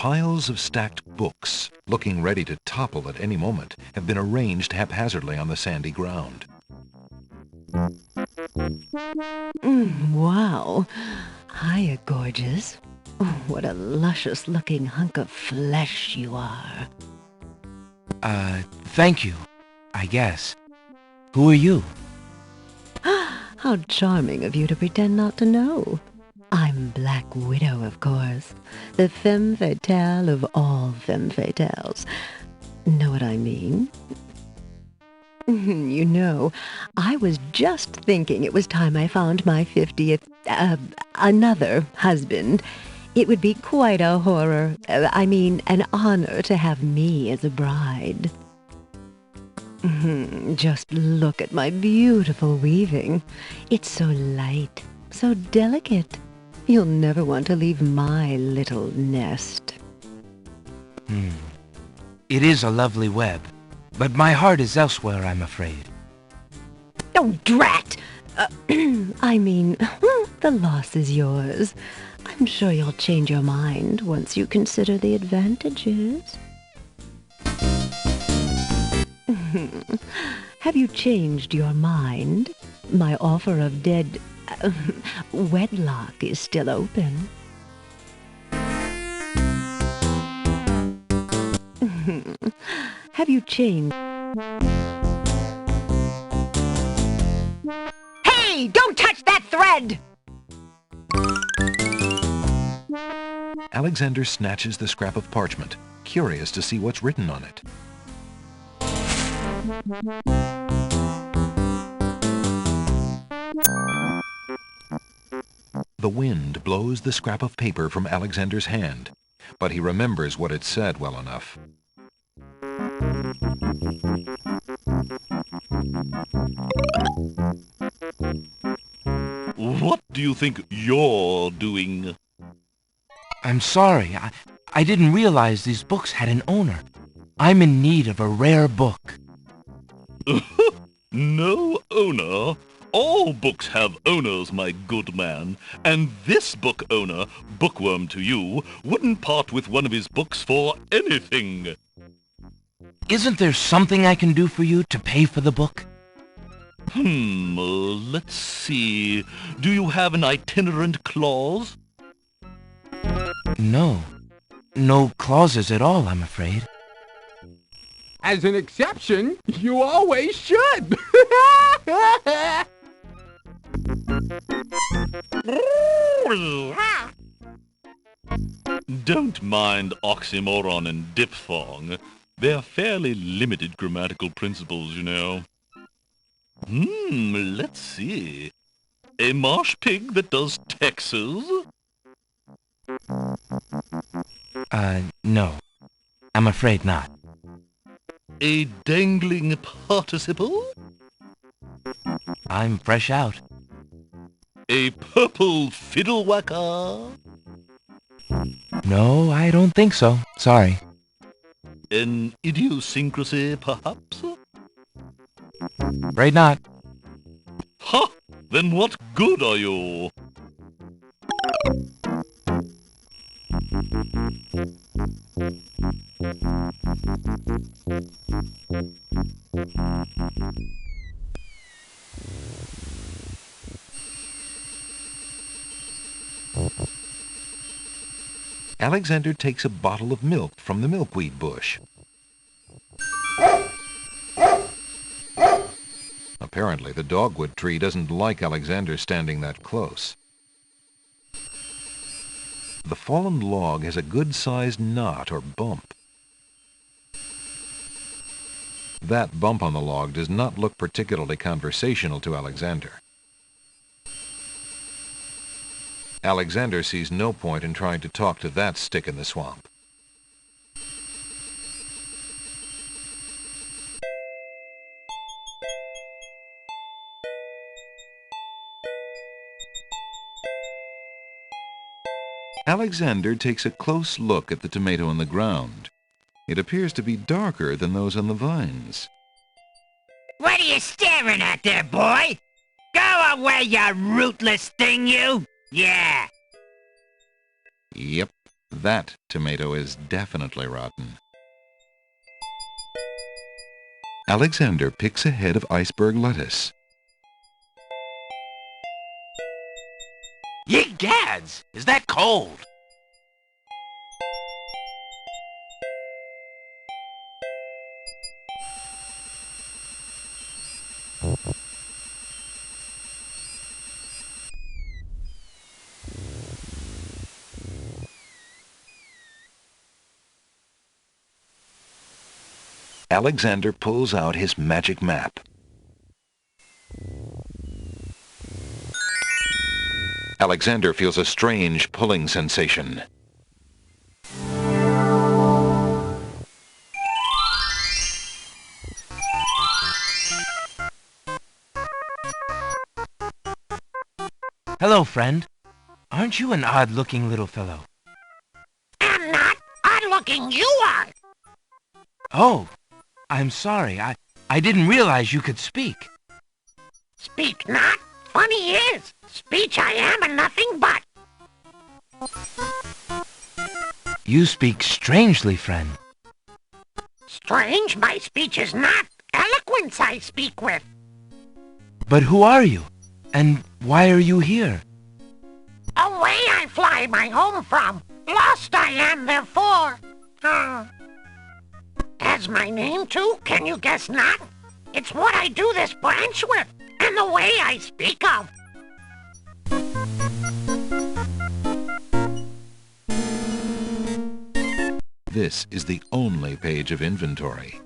Piles of stacked books, looking ready to topple at any moment, have been arranged haphazardly on the sandy ground. Wow. Hiya, gorgeous. Oh, what a luscious-looking hunk of flesh you are. Thank you, I guess. Who are you? How charming of you to pretend not to know. I'm Black Widow, of course. The femme fatale of all femme fatales. Know what I mean? You know, I was just thinking it was time I found my 50th, another husband. It would be quite a horror, an honor to have me as a bride. Just look at my beautiful weaving. It's so light, so delicate. You'll never want to leave my little nest. It is a lovely web, but my heart is elsewhere, I'm afraid. Oh, drat! The loss is yours. I'm sure you'll change your mind once you consider the advantages. Have you changed your mind? My offer of dead wedlock is still open. Have you changed? Hey! Don't touch that thread! Alexander snatches the scrap of parchment, curious to see what's written on it. The wind blows the scrap of paper from Alexander's hand, but he remembers what it said well enough. What do you think you're doing? I'm sorry, I didn't realize these books had an owner. I'm in need of a rare book. No owner? All books have owners, my good man. And this book owner, bookworm to you, wouldn't part with one of his books for anything. Isn't there something I can do for you to pay for the book? Let's see. Do you have an itinerant clause? No. No clauses at all, I'm afraid. As an exception, you always should! Don't mind oxymoron and diphthong. They're fairly limited grammatical principles, you know. Let's see. A marsh pig that does Texas? No. I'm afraid not. A dangling participle? I'm fresh out. A purple fiddle whacker? No, I don't think so. Sorry. An idiosyncrasy, perhaps? Afraid not. Ha! Then what good are you? Alexander takes a bottle of milk from the milkweed bush. Apparently, the dogwood tree doesn't like Alexander standing that close. The fallen log has a good-sized knot or bump. That bump on the log does not look particularly conversational to Alexander. Alexander sees no point in trying to talk to that stick in the swamp. Alexander takes a close look at the tomato on the ground. It appears to be darker than those on the vines. What are you staring at there, boy? Go away, you rootless thing, you! Yeah! Yep, That tomato is definitely rotten. Alexander picks a head of iceberg lettuce. Ye gads! Is that cold? Alexander pulls out his magic map. Alexander feels a strange pulling sensation. Hello, friend. Aren't you an odd-looking little fellow? I'm not odd-looking, you are. Oh, I'm sorry. I didn't realize you could speak. Speak not. Funny is, speech I am and nothing but. You speak strangely, friend. Strange, my speech is not. Eloquence I speak with. But who are you? And why are you here? Away I fly my home from. Lost I am, therefore. As my name, too, can you guess not? It's what I do this branch with, and the way I speak of. This is the only page of inventory.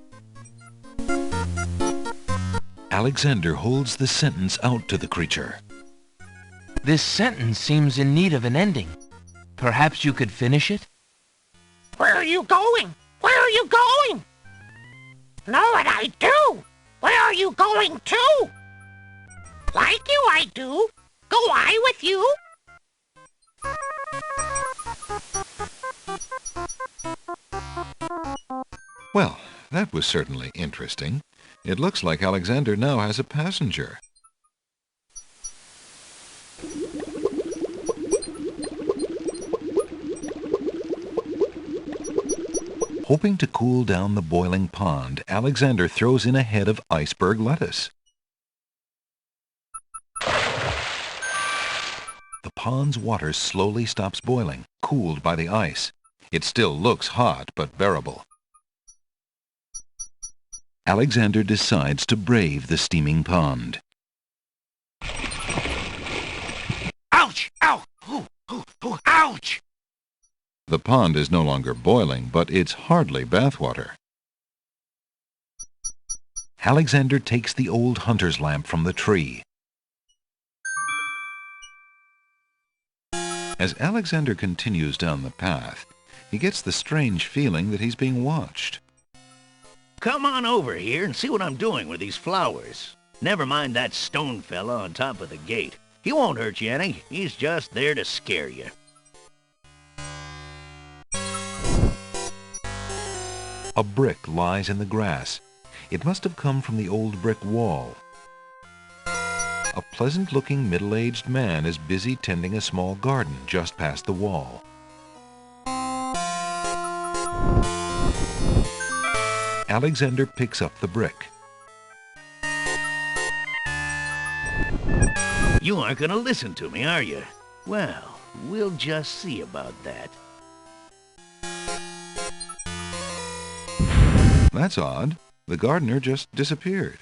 Alexander holds the sentence out to the creature. This sentence seems in need of an ending. Perhaps you could finish it? Where are you going? Where are you going? Know what I do? Where are you going to? Like you I do. Go I with you? Well, that was certainly interesting. It looks like Alexander now has a passenger. Hoping to cool down the boiling pond, Alexander throws in a head of iceberg lettuce. The pond's water slowly stops boiling, cooled by the ice. It still looks hot, but bearable. Alexander decides to brave the steaming pond. Ouch! Ow! Ooh, ooh, ooh, ouch! The pond is no longer boiling, but it's hardly bathwater. Alexander takes the old hunter's lamp from the tree. As Alexander continues down the path, he gets the strange feeling that he's being watched. Come on over here and see what I'm doing with these flowers. Never mind that stone fella on top of the gate. He won't hurt you any. He's just there to scare you. A brick lies in the grass. It must have come from the old brick wall. A pleasant-looking middle-aged man is busy tending a small garden just past the wall. Alexander picks up the brick. You aren't going to listen to me, are you? Well, we'll just see about that. That's odd. The gardener just disappeared.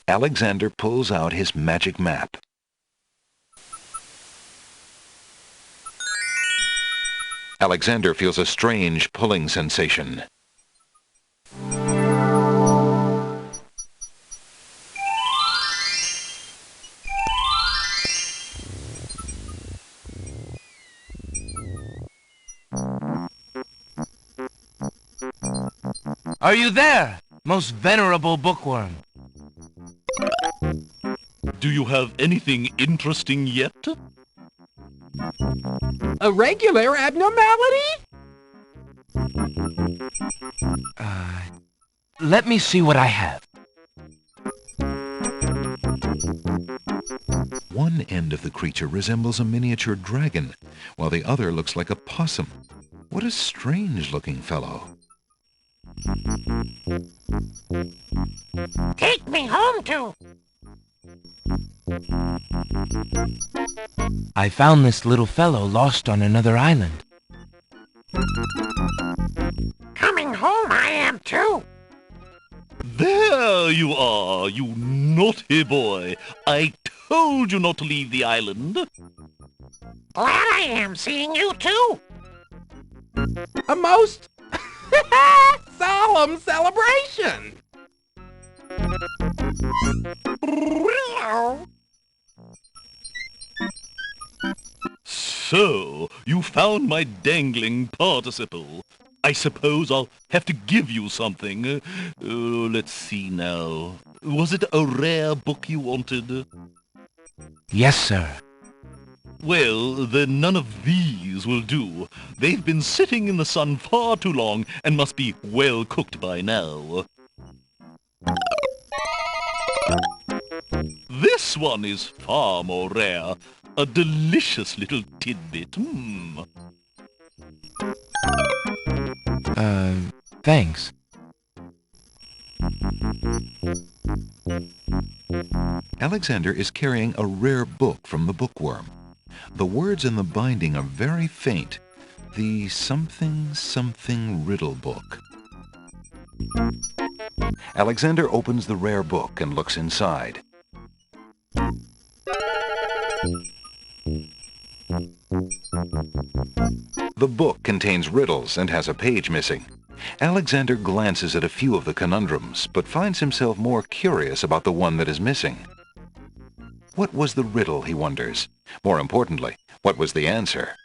Alexander pulls out his magic map. Alexander feels a strange pulling sensation. Are you there, most venerable bookworm? Do you have anything interesting yet? A regular abnormality? Let me see what I have. One end of the creature resembles a miniature dragon, while the other looks like a possum. What a strange-looking fellow. Take me home to. I found this little fellow lost on another island. Coming home I am too. There you are, you naughty boy. I told you not to leave the island. Glad I am seeing you too. A most solemn celebration. So, you found my dangling participle. I suppose I'll have to give you something. Let's see now. Was it a rare book you wanted? Yes, sir. Well, then none of these will do. They've been sitting in the sun far too long and must be well cooked by now. This one is far more rare. A delicious little tidbit. Thanks. Alexander is carrying a rare book from the bookworm. The words in the binding are very faint. The something riddle book. Alexander opens the rare book and looks inside. The book contains riddles and has a page missing. Alexander glances at a few of the conundrums, but finds himself more curious about the one that is missing. What was the riddle, he wonders? More importantly, what was the answer?